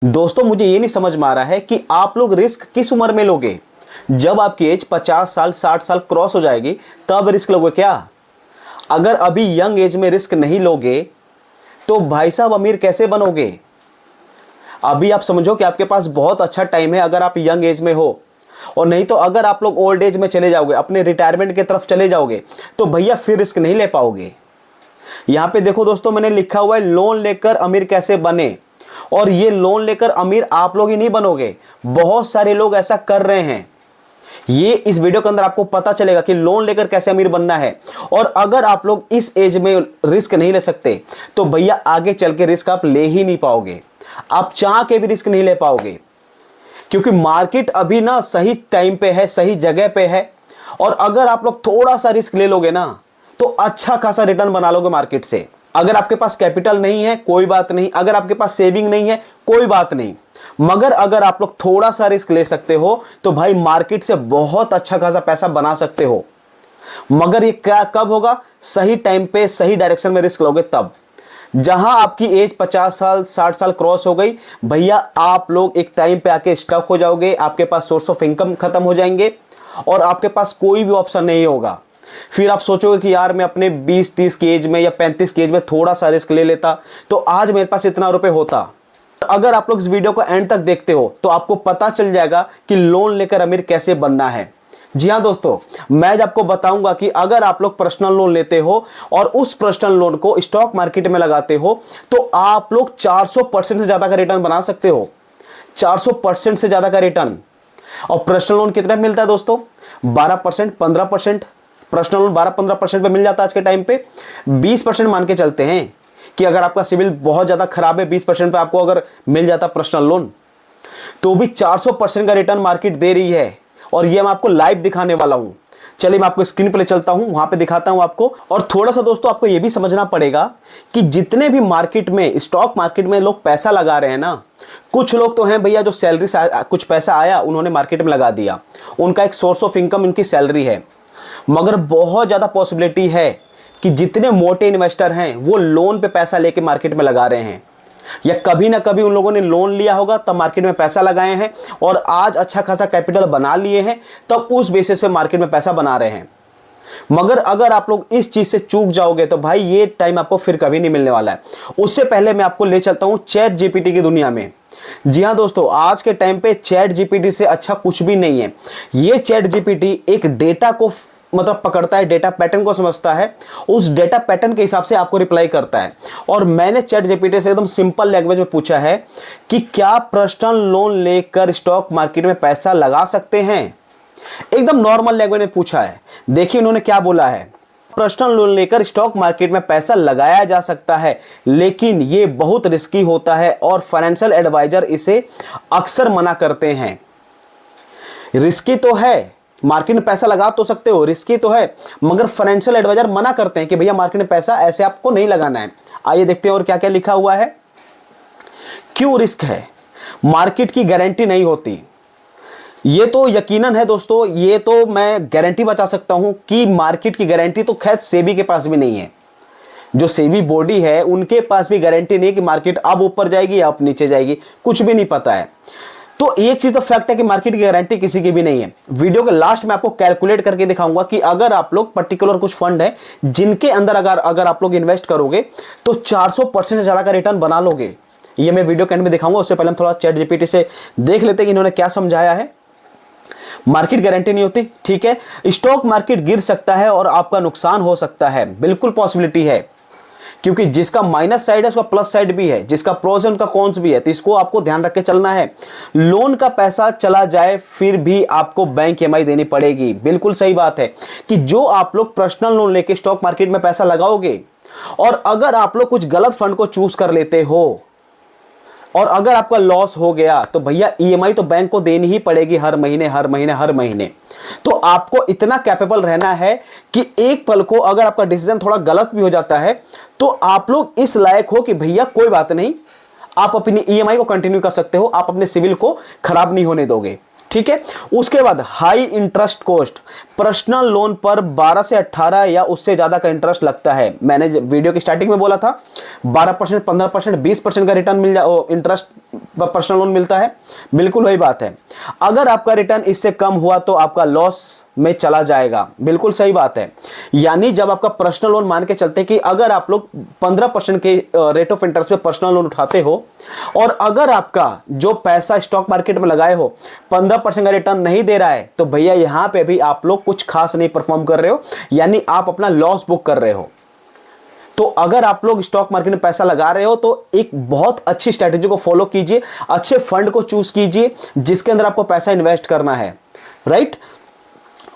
दोस्तों मुझे ये नहीं समझ में आ रहा है कि आप लोग रिस्क किस उम्र में लोगे। जब आपकी एज 50 साल 60 साल क्रॉस हो जाएगी तब रिस्क लोगे क्या। अगर अभी यंग एज में रिस्क नहीं लोगे तो भाई साहब अमीर कैसे बनोगे। अभी आप समझो कि आपके पास बहुत अच्छा टाइम है अगर आप यंग एज में हो, और नहीं तो अगर आप लोग ओल्ड एज में चले जाओगे, अपने रिटायरमेंट की तरफ चले जाओगे तो भैया फिर रिस्क नहीं ले पाओगे। यहां पे देखो दोस्तों, मैंने लिखा हुआ है लोन लेकर अमीर कैसे बने, और ये लोन लेकर अमीर आप लोग ही नहीं बनोगे, बहुत सारे लोग ऐसा कर रहे हैं। ये इस वीडियो के अंदर आपको पता चलेगा कि लोन लेकर कैसे अमीर बनना है। और अगर आप लोग इस एज में रिस्क नहीं ले सकते तो भैया आगे चल के रिस्क आप ले ही नहीं पाओगे, आप चाह के भी रिस्क नहीं ले पाओगे, क्योंकि मार्केट अभी ना सही टाइम पे है, सही जगह पे है। और अगर आप लोग थोड़ा सा रिस्क ले लोगे ना तो अच्छा खासा रिटर्न बना लोगे मार्केट से। अगर आपके पास कैपिटल नहीं है कोई बात नहीं, अगर आपके पास सेविंग नहीं है कोई बात नहीं, मगर अगर आप लोग थोड़ा सा रिस्क ले सकते हो तो भाई मार्केट से बहुत अच्छा खासा पैसा बना सकते हो। मगर ये क्या कब होगा, सही टाइम पे सही डायरेक्शन में रिस्क लोगे तब। जहां आपकी एज 50 साल 60 साल क्रॉस हो गई भैया आप लोग एक टाइम पे आके स्टक हो जाओगे, आपके पास सोर्स ऑफ इनकम खत्म हो जाएंगे और आपके पास कोई भी ऑप्शन नहीं होगा। फिर आप सोचोगे कि यार मैं अपने 20-30 की एज में या 35 की एज में थोड़ा सा रिस्क ले लेता तो आज मेरे पास इतना रुपए होता। अगर आप लोग इस वीडियो को एंड तक देखते हो तो आपको पता चल जाएगा कि लोन लेकर अमीर कैसे बनना है। जी हाँ दोस्तों, मैं आपको बताऊंगा कि अगर आप लोग पर्सनल लोन लेते हो और उस पर्सनल लोन को स्टॉक मार्केट में लगाते हो तो आप लोग 400% से ज्यादा का रिटर्न बना सकते हो, 400% से ज्यादा का रिटर्न। और पर्सनल लोन कितना मिलता है दोस्तों, 12% 15%। पर्सनल लोन 12-15% पे मिल जाता है आज के टाइम पे। 20% मान के चलते हैं कि अगर आपका सिविल बहुत ज़्यादा खराब है, 20% पे आपको अगर मिल जाता पर्सनल लोन तो भी 400% का रिटर्न मार्केट दे रही है। और ये मैं आपको लाइव दिखाने वाला हूं। चलिए मैं आपको स्क्रीन पे ले चलता हूं, वहां पे दिखाता हूं आपको। और थोड़ा सा दोस्तों आपको ये भी समझना पड़ेगा कि जितने भी मार्केट में स्टॉक मार्केट में लोग पैसा लगा रहे हैं ना, कुछ लोग तो हैं भैया जो सैलरी से कुछ पैसा आया उन्होंने मार्केट में लगा दिया, उनका एक सोर्स ऑफ इनकम उनकी सैलरी है। मगर बहुत ज़्यादा पॉसिबिलिटी है कि जितने मोटे इन्वेस्टर हैं वो लोन पे पैसा लेके मार्केट में लगा रहे हैं, या कभी ना कभी उन लोगों ने लोन लिया होगा तब मार्केट में पैसा लगाए हैं और आज अच्छा खासा कैपिटल बना लिए हैं, तब उस बेसिस पे मार्केट में पैसा बना रहे हैं। मगर अगर आप लोग इस चीज से चूक जाओगे तो भाई ये टाइम आपको फिर कभी नहीं मिलने वाला है। उससे पहले मैं आपको ले चलता हूं चैट जीपीटी की दुनिया में। जी हां दोस्तों, आज के टाइम पे चैट जीपीटी से अच्छा कुछ भी नहीं है। ये चैट जीपीटी एक डेटा को मतलब पकड़ता है, डेटा पैटर्न को समझता है, उस डेटा पैटर्न के हिसाब से आपको रिप्लाई करता है। और मैंने चैट जीपीटी से एकदम सिंपल लैंग्वेज में पूछा है कि क्या पर्सनल लोन लेकर स्टॉक मार्केट में पैसा लगा सकते हैं, एकदम नॉर्मल लैंग्वेज में पूछा है। देखिए उन्होंने क्या बोला है, पर्सनल लोन लेकर स्टॉक मार्केट में पैसा लगाया जा सकता है लेकिन ये बहुत रिस्की होता है और फाइनेंशियल एडवाइजर इसे अक्सर मना करते हैं। रिस्की तो है, मार्केट में पैसा लगा तो सकते हो, रिस्की तो है, मगर फाइनेंशियल एडवाइजर मना करते हैं कि भैया मार्केट में पैसा ऐसे आपको नहीं लगाना है। आइए देखते हैं और क्या क्या लिखा हुआ है। क्यों रिस्क है, मार्केट की गारंटी नहीं होती। ये तो यकीनन है दोस्तों, ये तो मैं गारंटी बता सकता हूं कि मार्केट की गारंटी तो खैर सेबी के पास भी नहीं है। जो सेबी बॉडी है उनके पास भी गारंटी नहीं है कि मार्केट अब ऊपर जाएगी या अब नीचे जाएगी, कुछ भी नहीं पता है। तो एक चीज तो फैक्ट है कि मार्केट की गारंटी किसी की भी नहीं है। वीडियो के लास्ट में आपको कैलकुलेट करके दिखाऊंगा कि अगर आप लोग पर्टिकुलर कुछ फंड है जिनके अंदर अगर आप लोग इन्वेस्ट करोगे तो 400% से ज्यादा का रिटर्न बना लोगे। ये मैं वीडियो के एंड में दिखाऊंगा। उससे पहले हम थोड़ा चैट जीपीटी से देख लेते हैं कि इन्होंने क्या समझाया है। मार्केट गारंटी नहीं होती, ठीक है। स्टॉक मार्केट गिर सकता है और आपका नुकसान हो सकता है, बिल्कुल पॉसिबिलिटी है, क्योंकि जिसका माइनस साइड है उसका प्लस साइड भी है, जिसका प्रोज है उनका कॉन्स भी है, तो इसको आपको ध्यान रख के चलना है। लोन का पैसा चला जाए फिर भी आपको बैंक ईएमआई देनी पड़ेगी, बिल्कुल सही बात है कि जो आप लोग पर्सनल लोन लेके स्टॉक मार्केट में पैसा लगाओगे और अगर आप लोग कुछ गलत फंड को चूज कर लेते हो और अगर आपका लॉस हो गया तो भैया ईएमआई तो बैंक को देनी ही पड़ेगी हर महीने हर महीने हर महीने। तो आपको इतना कैपेबल रहना है कि एक पल को अगर आपका डिसीजन थोड़ा गलत भी हो जाता है तो आप लोग इस लायक हो कि भैया कोई बात नहीं, आप अपनी ईएमआई को कंटिन्यू कर सकते हो, आप अपने सिविल को खराब नहीं होने दोगे, ठीक है। उसके बाद high interest cost, personal loan पर 12 से 18 या उससे ज्यादा का इंटरेस्ट लगता है। मैंने वीडियो की स्टार्टिंग में बोला था 12%, 15%, 20% का रिटर्न मिल जाए, इंटरेस्ट पर्सनल लोन मिलता है, बिल्कुल वही बात है। अगर आपका रिटर्न इससे कम हुआ तो आपका लॉस में चला जाएगा, बिल्कुल सही बात है। यानी जब आपका पर्सनल लोन, मान के चलते कि अगर आप लोग 15% के रेट ऑफ इंटरेस्ट पे पर्सनल लोन उठाते हो और अगर आपका जो पैसा स्टॉक मार्केट में लगाए हो 15% का रिटर्न नहीं दे रहा है, तो भैया यहां पे भी आप लोग कुछ खास नहीं परफॉर्म कर रहे हो, यानी आप अपना लॉस बुक कर रहे हो। तो अगर आप लोग स्टॉक मार्केट में पैसा लगा रहे हो तो एक बहुत अच्छी स्ट्रेटेजी को फॉलो कीजिए, अच्छे फंड को चूज कीजिए जिसके अंदर आपको पैसा इन्वेस्ट करना है, राइट।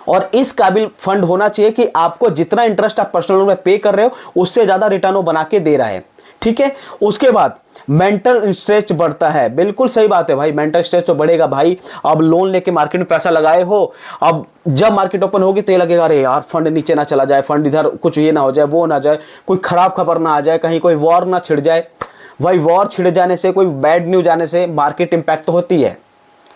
और इस काबिल फंड होना चाहिए कि आपको जितना इंटरेस्ट आप पर्सनल लोन में पे कर रहे हो उससे ज्यादा रिटर्न वो बना के दे रहा है, ठीक है। उसके बाद मेंटल स्ट्रेस बढ़ता है, बिल्कुल सही बात है भाई, मेंटल स्ट्रेस तो बढ़ेगा भाई। अब लोन लेके मार्केट में पैसा लगाए हो, अब जब मार्केट ओपन होगी तो ये लगेगा अरे यार फंड नीचे ना चला जाए, फंड इधर कुछ ये ना हो जाए, वो ना जाए, कोई खराब खबर ना आ जाए, कहीं कोई वॉर ना छिड़ जाए। भाई वॉर छिड़ जाने से, कोई बैड न्यूज आने से मार्केट इंपैक्ट तो होती है,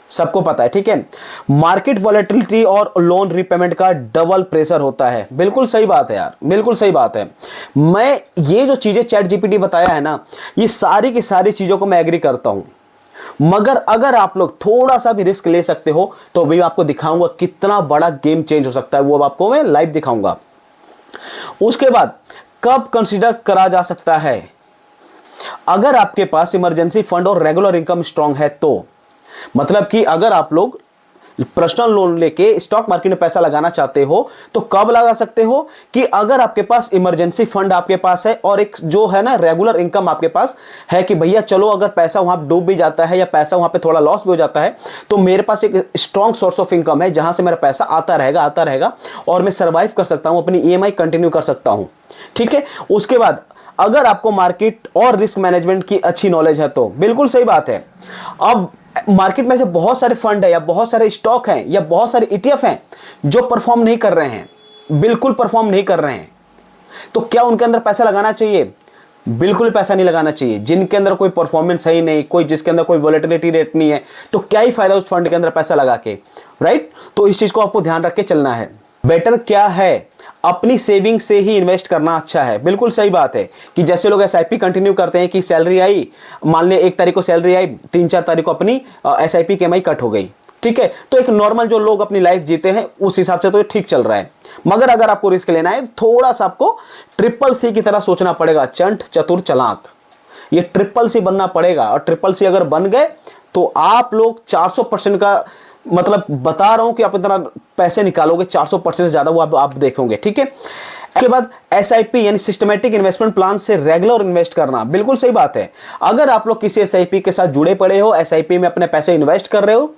सबको पता है, ठीक है। मार्केट वॉलेटिलिटी और लोन रीपेमेंट का डबल प्रेशर होता है, बिल्कुल सही बात है यार, बिल्कुल सही बात है। मैं ये जो चीजें चैट जीपीटी बताया है ना, ये सारी की सारी चीजों को मैं एग्री करता हूं, मगर अगर आप लोग थोड़ा सा भी रिस्क ले सकते हो तो भी आपको दिखाऊंगा कितना बड़ा गेम चेंज हो सकता है, वो अब आपको मैं लाइव दिखाऊंगा। उसके बाद कब कंसीडर करा जा सकता है, अगर आपके पास इमरजेंसी फंड और रेगुलर इनकम स्ट्रांग है तो, मतलब कि अगर आप लोग पर्सनल लोन लेके स्टॉक मार्केट में पैसा लगाना चाहते हो तो कब लगा सकते हो, कि अगर आपके पास इमरजेंसी फंड आपके पास है और एक जो है ना रेगुलर इनकम आपके पास है, कि भैया चलो अगर पैसा वहां डूब भी जाता है या पैसा वहां पे थोड़ा लॉस भी हो जाता है तो मेरे पास एक स्ट्रॉन्ग सोर्स ऑफ इनकम है जहां से मेरा पैसा आता रहेगा और मैं सर्वाइव कर सकता हूं, अपनी ईएमआई कंटिन्यू कर सकता हूं, ठीक है। उसके बाद अगर आपको मार्केट और रिस्क मैनेजमेंट की अच्छी नॉलेज है तो बिल्कुल सही बात है। अब मार्केट में से बहुत सारे फंड है या बहुत सारे स्टॉक हैं या बहुत सारे ईटीएफ हैं जो परफॉर्म नहीं कर रहे हैं, बिल्कुल परफॉर्म नहीं कर रहे हैं, तो क्या उनके अंदर पैसा लगाना चाहिए? बिल्कुल पैसा नहीं लगाना चाहिए। जिनके अंदर कोई परफॉर्मेंस सही नहीं, कोई जिसके अंदर कोई वोलेटिलिटी रेट नहीं है, तो क्या ही फायदा उस फंड के अंदर पैसा लगा के, राइट। तो इस चीज को आपको ध्यान रख के चलना है। बेटर क्या है, अपनी सेविंग से ही इन्वेस्ट करना अच्छा है, बिल्कुल सही बात है। कि जैसे लोग एसआईपी कंटिन्यू करते हैं कि सैलरी आई, मान ले 1 तारीख को सैलरी आई, 3-4 तारीख को अपनी एसआईपी की ईएमआई कट हो गई, ठीक है। तो एक नॉर्मल जो लोग अपनी लाइफ जीते हैं उस हिसाब से तो ठीक चल रहा है। मगर अगर आपको रिस्क लेना है थोड़ा सा आपको ट्रिपल सी की तरह सोचना पड़ेगा, चंट चतुर चालाक, ये ट्रिपल सी बनना पड़ेगा। और ट्रिपल सी अगर बन गए तो आप लोग 400% का, मतलब बता रहा हूं कि आप इतना पैसे निकालोगे 400% से ज्यादा वो आप देखोगे, ठीक है। उसके बाद एसआईपी यानी सिस्टमैटिक इन्वेस्टमेंट प्लान से रेगुलर इन्वेस्ट करना, बिल्कुल सही बात है। अगर आप लोग किसी एसआईपी के साथ जुड़े पड़े हो, एसआईपी में अपने पैसे इन्वेस्ट कर रहे हो,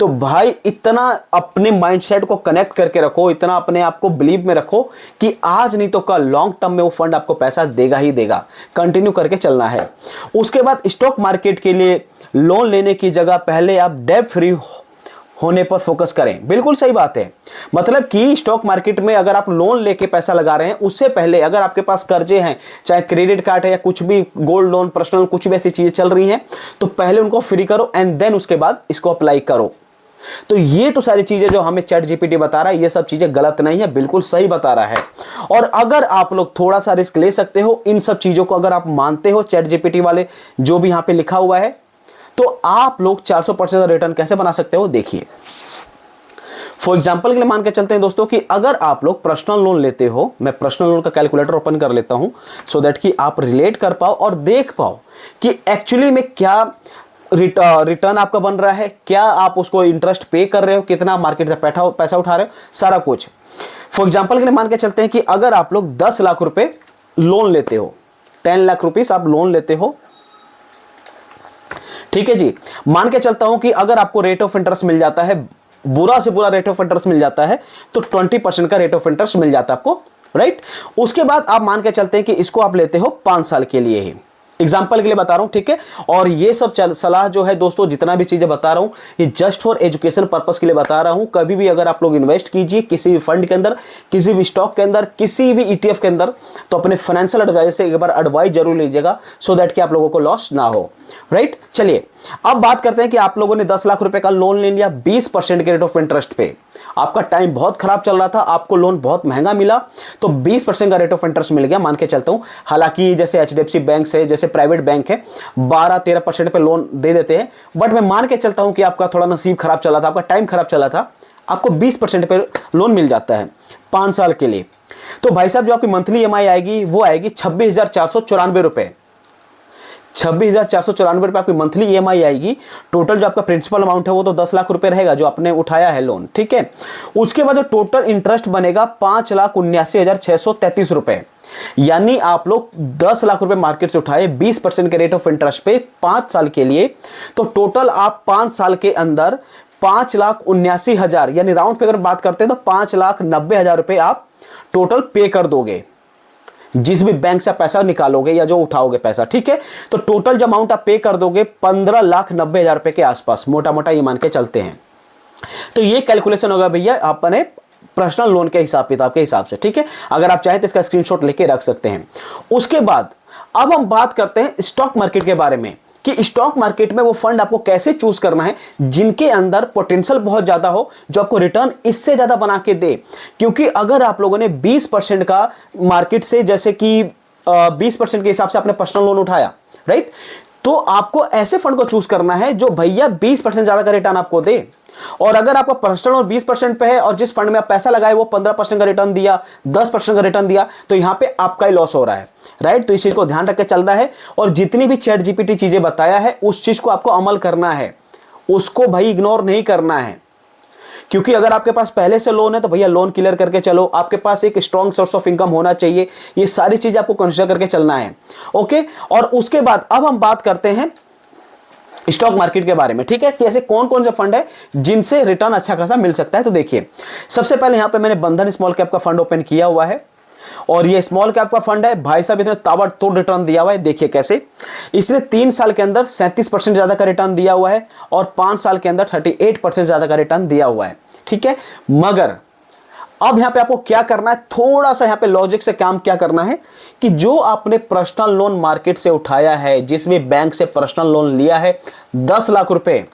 तो भाई इतना अपने माइंडसेट को कनेक्ट करके रखो, इतना अपने आप को बिलीव में रखो कि आज नहीं तो कल लॉन्ग टर्म में वो फंड आपको पैसा देगा ही देगा, कंटिन्यू करके चलना है। उसके बाद स्टॉक मार्केट के लिए लोन लेने की जगह पहले आप डेट फ्री होने पर फोकस करें, बिल्कुल सही बात है। मतलब कि स्टॉक मार्केट में अगर आप लोन लेके पैसा लगा रहे हैं उससे पहले अगर आपके पास कर्जे हैं, चाहे क्रेडिट कार्ड है या कुछ भी गोल्ड लोन, पर्सनल कुछ भी ऐसी चीजें चल रही हैं, तो पहले उनको फ्री करो एंड देन उसके बाद इसको अप्लाई करो। तो ये तो सारी चीजें जो हमें चैट जीपीटी बता रहा है ये सब चीजें गलत नहीं है, बिल्कुल सही बता रहा है। और अगर आप लोग थोड़ा सा रिस्क ले सकते हो, इन सब चीजों को अगर आप मानते हो, चैट जीपीटी वाले जो भी यहां पे लिखा हुआ है, तो आप लोग 400% रिटर्न कैसे बना सकते हो देखिए। फॉर एग्जांपल के लिए मान के चलते हैं दोस्तों कि अगर आप लोग पर्सनल लोन लेते हो, मैं पर्सनल लोन का कैलकुलेटर ओपन कर लेता हूं सो दैट कि आप रिलेट कर पाओ और देख पाओ कि एक्चुअली में क्या रिटर्न आपका बन रहा है, क्या आप उसको इंटरेस्ट पे कर रहे हो, कितना मार्केट से पैसा उठा रहे हो, सारा कुछ। फॉर एग्जांपल के लिए मान के चलते हैं कि अगर आप लोग 10 लाख रुपए लोन लेते हो, 10 लाख रुपीस आप लोन लेते हो, ठीक है जी। मान के चलता हूं कि अगर आपको रेट ऑफ इंटरेस्ट मिल जाता है, बुरा से बुरा रेट ऑफ इंटरेस्ट मिल जाता है, तो 20% का रेट ऑफ इंटरेस्ट मिल जाता है आपको, राइट। उसके बाद आप मान के चलते हैं कि इसको आप लेते हो 5 साल के लिए ही, एग्जाम्पल के लिए बता रहा हूं, ठीक है। और ये सब सलाह जो है दोस्तों, जितना भी चीजें बता रहा हूं ये जस्ट फॉर एजुकेशन पर्पस के लिए बता रहा हूं। कभी भी अगर आप लोग इन्वेस्ट कीजिए किसी भी फंड के अंदर, किसी भी स्टॉक के अंदर, किसी भी ईटीएफ के अंदर, तो अपने फाइनेंशियल एडवाइजर से एक बार एडवाइस जरूर लीजिएगा सो दैट कि आप लोगों को लॉस ना हो, राइट। चलिए अब बात करते हैं कि आप लोगों ने 10 लाख रुपए का लोन ले लिया 20% के रेट ऑफ इंटरेस्ट पे। आपका टाइम बहुत खराब चल रहा था, आपको लोन बहुत महंगा मिला, तो 20% का रेट ऑफ इंटरेस्ट मिल गया, मान के चलता हूं। हालांकि जैसे HDFC बैंक है, जैसे प्राइवेट बैंक है, 12-13% पे लोन दे देते हैं, बट मैं मान के चलता हूं कि आपका थोड़ा नसीब खराब चला था, आपका टाइम खराब चला था, आपको 20% पे लोन मिल जाता है 5 साल के लिए। तो भाई साहब जो आपकी मंथली EMI आएगी वो आएगी 26,494 रुपए। 26,494 रुपए आपकी मंथली EMI आएगी। टोटल जो आपका प्रिंसिपल अमाउंट है वो तो 10 लाख रुपए रहेगा जो आपने उठाया है लोन, ठीक है। उसके बाद जो टोटल इंटरेस्ट बनेगा 5,79,633 रुपए। यानी आप लोग 10 लाख रुपए मार्केट से उठाए 20% के रेट ऑफ इंटरेस्ट पे 5 साल के लिए, तो टोटल आप 5 साल के अंदर 5,79,000 यानी राउंड पे अगर बात करते हैं तो 5,90,000 रुपए आप टोटल पे कर दोगे, जिस भी बैंक से पैसा निकालोगे या जो उठाओगे पैसा, ठीक है। तो टोटल जो अमाउंट आप पे कर दोगे 15,90,000 रुपए के आसपास, मोटा मोटा ये मान के चलते हैं। तो ये कैलकुलेशन होगा भैया अपने पर्सनल लोन के हिसाब किताब के हिसाब से, ठीक है। अगर आप चाहें तो इसका स्क्रीनशॉट लेके रख सकते हैं। उसके बाद अब हम बात करते हैं स्टॉक मार्केट के बारे में, कि स्टॉक मार्केट में वो फंड आपको कैसे चूज करना है जिनके अंदर पोटेंशियल बहुत ज्यादा हो, जो आपको रिटर्न इससे ज्यादा बना के दे। क्योंकि अगर आप लोगों ने 20% का मार्केट से, जैसे कि 20% के हिसाब से आपने पर्सनल लोन उठाया, राइट, तो आपको ऐसे फंड को चूज करना है जो भैया 20% ज्यादा का रिटर्न आपको दे। और अगर आपका पर्सनल लोन 20% पे है और जिस फंड में आप पैसा लगाए वो 15% का रिटर्न दिया, 10% का रिटर्न दिया, तो यहां पे आपका ही लॉस हो रहा है, राइट। तो इस चीज को ध्यान रख के चलना है। और जितनी भी चैट जीपीटी चीजें बताया है उस चीज को आपको अमल करना है, उसको भाई इग्नोर नहीं करना है। क्योंकि अगर आपके पास पहले से लोन है तो भैया लोन क्लियर करके चलो, आपके पास एक स्ट्रॉन्ग सोर्स ऑफ इनकम होना चाहिए, ये सारी चीजें आपको कंसीडर करके चलना है, ओके। और उसके बाद अब हम बात करते हैं स्टॉक मार्केट के बारे में, ठीक है, कि ऐसे कौन कौन से फंड है जिनसे रिटर्न अच्छा खासा मिल सकता है। तो देखिए, सबसे पहले यहां पे मैंने बंधन स्मॉल कैप का फंड ओपन किया हुआ है, और ये स्मॉल कैप का फंड है। भाई साहब इतने ताबड़तोड़ रिटर्न दिया हुआ है, देखिए कैसे। इसने 3 साल के अंदर 37% ज्यादा का रिटर्न दिया हुआ है, और 5 साल के अंदर 38% ज्यादा का रिटर्न दिया हुआ है, ठीक है। मगर अब यहां पे आपको क्या करना है, थोड़ा सा यहां पे लॉजिक से काम क्या करना है, कि जो आपने पर्सनल लोन मार्केट से उठाया है, जिसमें बैंक से पर्सनल लोन लिया है 10 लाख रुपए,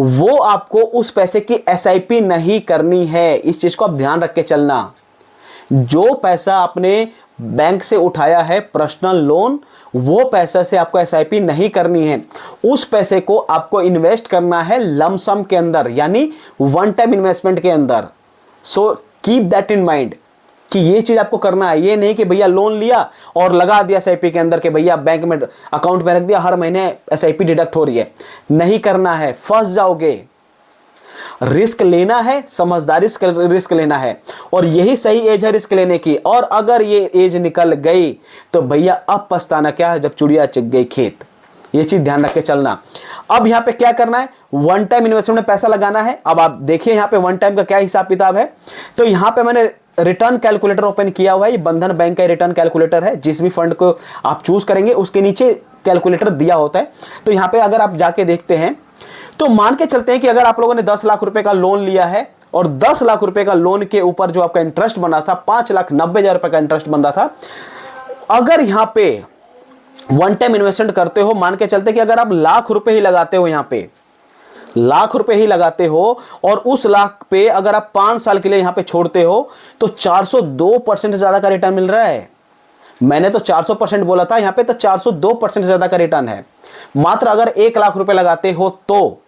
वो आपको उस पैसे की SIP नहीं करनी है। इस चीज को आप ध्यान रख के चलना। जो पैसा आपने बैंक से उठाया है पर्सनल लोन, वो पैसा से आपको SIP नहीं करनी है। उस पैसे को आपको इन्वेस्ट करना है लमसम के अंदर, यानी वन टाइम इन्वेस्टमेंट के अंदर। So keep that in mind कि ये चीज आपको करना है। ये नहीं कि भैया लोन लिया और लगा दिया SIP के अंदर, कि भैया बैंक में अकाउंट में रख दिया, हर महीने SIP डिडक्ट हो रही है। नहीं करना है, फंस जाओगे। रिस्क लेना है, समझदारी से रिस्क लेना है, और यही सही एज है रिस्क लेने की। और अगर ये एज निकल गई तो भैया अब पछताना क्या है, जब चिड़िया चग गई खेत। ये चीज ध्यान रख के चलना। अब यहां पे क्या करना है, वन टाइम इन्वेस्टमेंट में पैसा लगाना है। अब आप देखिए यहां पे वन टाइम का क्या हिसाब किताब है। तो यहां पे मैंने रिटर्न कैलकुलेटर ओपन किया हुआ है। ये बंधन बैंक का रिटर्न कैलकुलेटर है। जिस भी फंड को आप चूज करेंगे उसके नीचे कैलकुलेटर दिया होता है। तो यहां पे अगर आप जाके देखते हैं तो मान के चलते हैं कि अगर आप लोगों ने 10 लाख रुपए का लोन लिया है, और 10 लाख रुपए का लोन के ऊपर जो आपका इंटरेस्ट बना था 5,90,000 रुपए का इंटरेस्ट बन रहा था। अगर यहां पे वन टाइम इन्वेस्टमेंट करते हो, मान के चलते कि अगर आप लाख रुपए ही लगाते हो, यहां पे लाख रुपए ही लगाते हो, और उस लाख पे अगर आप 5 साल के लिए यहां पे छोड़ते हो तो 402% ज्यादा का रिटर्न मिल रहा है। मैंने तो 400% बोला था, यहां पे तो 402% ज्यादा का रिटर्न है, मात्र अगर 1 लाख रुपए लगाते हो तो।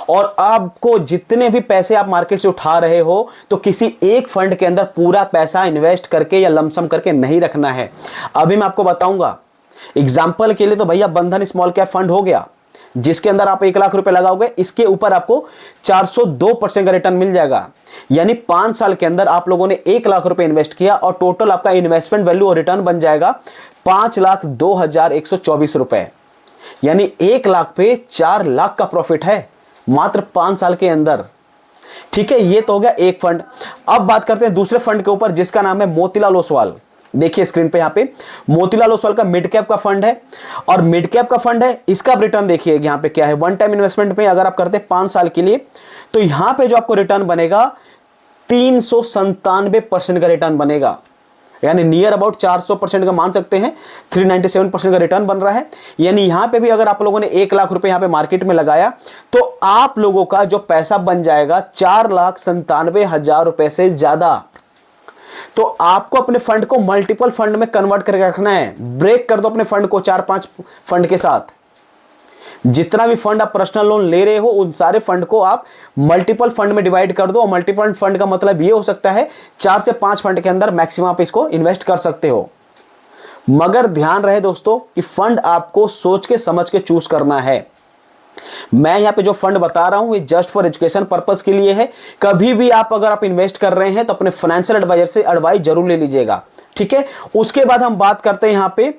और आपको जितने भी पैसे आप मार्केट से उठा रहे हो, तो किसी एक फंड के अंदर पूरा पैसा इन्वेस्ट करके या लमसम करके नहीं रखना है। अभी मैं आपको बताऊंगा। एग्जाम्पल के लिए तो भैया बंधन स्मॉल कैप फंड हो गया, जिसके अंदर आप 1 लाख रुपए लगाओगे, इसके ऊपर आपको 402% का रिटर्न मिल जाएगा। यानी 5 साल के अंदर आप लोगों ने 1 लाख रुपए इन्वेस्ट किया, और टोटल आपका इन्वेस्टमेंट वैल्यू और रिटर्न बन जाएगा 5,02,124 रुपए। यानी 1 लाख पे 4 लाख का प्रॉफिट है मात्र 5 साल के अंदर, ठीक है। ये तो हो गया एक फंड। अब बात करते हैं दूसरे फंड के ऊपर, जिसका नाम है मोतीलाल ओसवाल। देखिए स्क्रीन पे, यहां पे मोतीलाल ओसवाल का मिड कैप का फंड है, और मिड कैप का फंड है। इसका रिटर्न देखिए यहां पे क्या है, वन टाइम इन्वेस्टमेंट में अगर आप करते हैं 5 साल के लिए, तो यहां पे जो आपको रिटर्न बनेगा 397% का रिटर्न बनेगा। यानी नियर अबाउट 400% का मान सकते हैं, 397% का रिटर्न बन रहा है। यानी यहां पे भी अगर आप लोगों ने 1 लाख रुपए यहां पे मार्केट में लगाया तो आप लोगों का जो पैसा बन जाएगा 4,97,000 रुपए से ज्यादा। तो आपको अपने फंड को मल्टीपल फंड में कन्वर्ट करके रखना है। ब्रेक कर दो अपने फंड को 4-5 फंड के साथ। जितना भी फंड आप पर्सनल लोन ले रहे हो उन सारे फंड को आप मल्टीपल फंड में डिवाइड कर दो। और मल्टीपल फंड का मतलब ये हो सकता है 4 से 5 फंड के अंदर मैक्सिमम आप इसको इन्वेस्ट कर सकते हो। मगर ध्यान रहे दोस्तों कि फंड आपको सोच के समझ के चूज करना है। मैं यहां पे जो फंड बता रहा हूं ये जस्ट फॉर एजुकेशन पर्पस के लिए है। कभी भी आप अगर आप इन्वेस्ट कर रहे हैं तो अपने फाइनेंशियल एडवाइजर से एडवाइस जरूर ले लीजिएगा, ठीक है। उसके बाद हम बात करते हैं यहां पे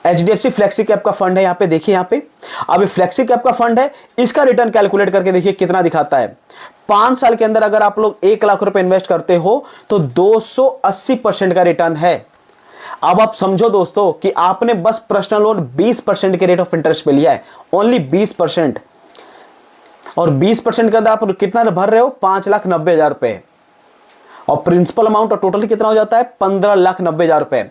HDFC फ्लेक्सी कैप का फंड है। यहां पे देखिए, यहां पे अभी फ्लेक्सी कैप का फंड है, इसका रिटर्न कैलकुलेट करके देखिए कितना दिखाता है। 5 साल के अंदर अगर आप लोग 1 लाख रुपए इन्वेस्ट करते हो तो 280% का रिटर्न है। अब आप समझो दोस्तों कि आपने बस पर्सनल लोन 20% के रेट ऑफ इंटरेस्ट पे लिया है, ओनली 20%। और 20% के अंदर आप कितना भर रहे हो, 5,90,000 रुपए। और प्रिंसिपल अमाउंट और टोटली कितना हो जाता है, 15,90,000 रुपए।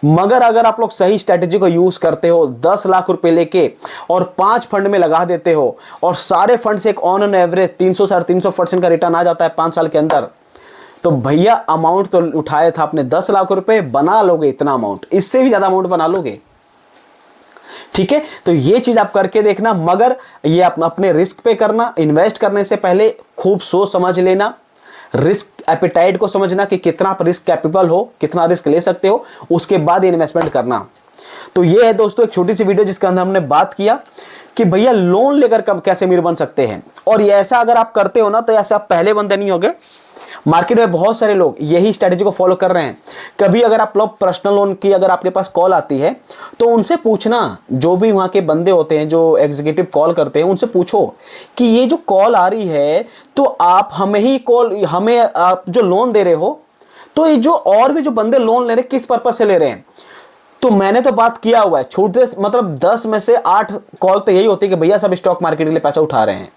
मगर अगर आप लोग सही स्ट्रेटेजी को यूज करते हो, 10 लाख रुपए लेके और 5 फंड में लगा देते हो और सारे फंड से एक ऑन एवरेज 300-350% का रिटर्न आ जाता है 5 साल के अंदर, तो भैया अमाउंट तो उठाया था आपने 10 लाख रुपए, बना लोगे इतना अमाउंट, इससे भी ज्यादा अमाउंट बना लोगे, ठीक है। तो ये चीज आप करके देखना। मगर ये आप अपने रिस्क पे करना। इन्वेस्ट करने से पहले खूब सोच समझ लेना, रिस्क एपिटाइट को समझना कि कितना आप रिस्क कैपेबल हो, कितना रिस्क ले सकते हो, उसके बाद इन्वेस्टमेंट करना। तो ये है दोस्तों एक छोटी सी वीडियो जिसके अंदर हमने बात किया कि भैया लोन लेकर कैसे अमीर बन सकते हैं। और ये ऐसा अगर आप करते हो ना तो ऐसे आप पहले बंदे नहीं होगे। मार्केट में बहुत सारे लोग यही स्ट्रेटेजी को फॉलो कर रहे हैं। कभी अगर आप लोग पर्सनल लोन की अगर आपके पास कॉल आती है तो उनसे पूछना, जो भी वहां के बंदे होते हैं जो एग्जीक्यूटिव कॉल करते हैं, उनसे पूछो कि ये जो कॉल आ रही है तो आप हमें आप जो लोन दे रहे हो, तो ये जो और भी जो बंदे लोन ले रहे हैं किस पर्पज से ले रहे हैं। तो मैंने तो बात किया हुआ है, छूट दे मतलब 10 में से 8 कॉल तो यही होती है कि भैया सब स्टॉक मार्केट के लिए पैसा उठा रहे हैं,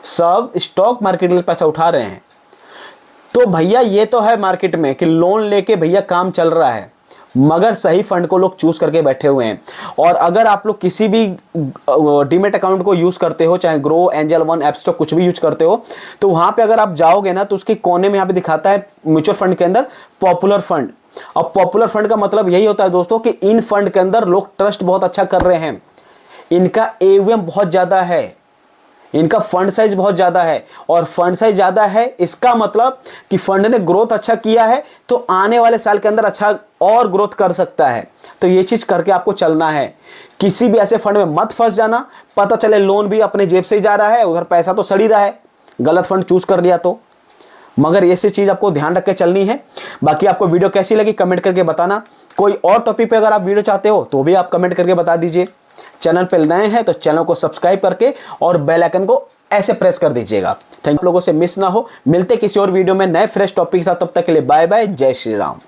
सब स्टॉक मार्केट के लिए पैसा उठा रहे हैं। तो भैया ये तो है मार्केट में कि लोन लेके भैया काम चल रहा है, मगर सही फंड को लोग चूज करके बैठे हुए हैं। और अगर आप लोग किसी भी डीमेट अकाउंट को यूज करते हो, चाहे ग्रो, एंजल वन, एपस्टॉक कुछ भी यूज करते हो, तो वहां पे अगर आप जाओगे ना तो उसके कोने में यहाँ पे दिखाता है म्यूचुअल फंड के अंदर पॉपुलर फंड। अब पॉपुलर फंड का मतलब यही होता है दोस्तों कि इन फंड के अंदर लोग ट्रस्ट बहुत अच्छा कर रहे हैं, इनका AUM बहुत ज्यादा है, इनका फंड साइज बहुत ज्यादा है। और फंड साइज ज्यादा है इसका मतलब कि फंड ने ग्रोथ अच्छा किया है, तो आने वाले साल के अंदर अच्छा और ग्रोथ कर सकता है। तो ये चीज करके आपको चलना है। किसी भी ऐसे फंड में मत फंस जाना, पता चले लोन भी अपने जेब से ही जा रहा है, उधर पैसा तो सड़ी रहा है, गलत फंड चूज कर लिया तो। मगर ऐसी चीज आपको ध्यान रख के चलनी है। बाकी आपको वीडियो कैसी लगी कमेंट करके बताना। कोई और टॉपिक पे अगर आप वीडियो चाहते हो तो भी आप कमेंट करके बता दीजिए। चैनल पे नए हैं तो चैनल को सब्सक्राइब करके और बेल आइकन को ऐसे प्रेस कर दीजिएगा। Thank you. लोगों से मिस ना हो। मिलते किसी और वीडियो में नए फ्रेश टॉपिक के साथ। तब तक के लिए बाय बाय, जय श्री राम।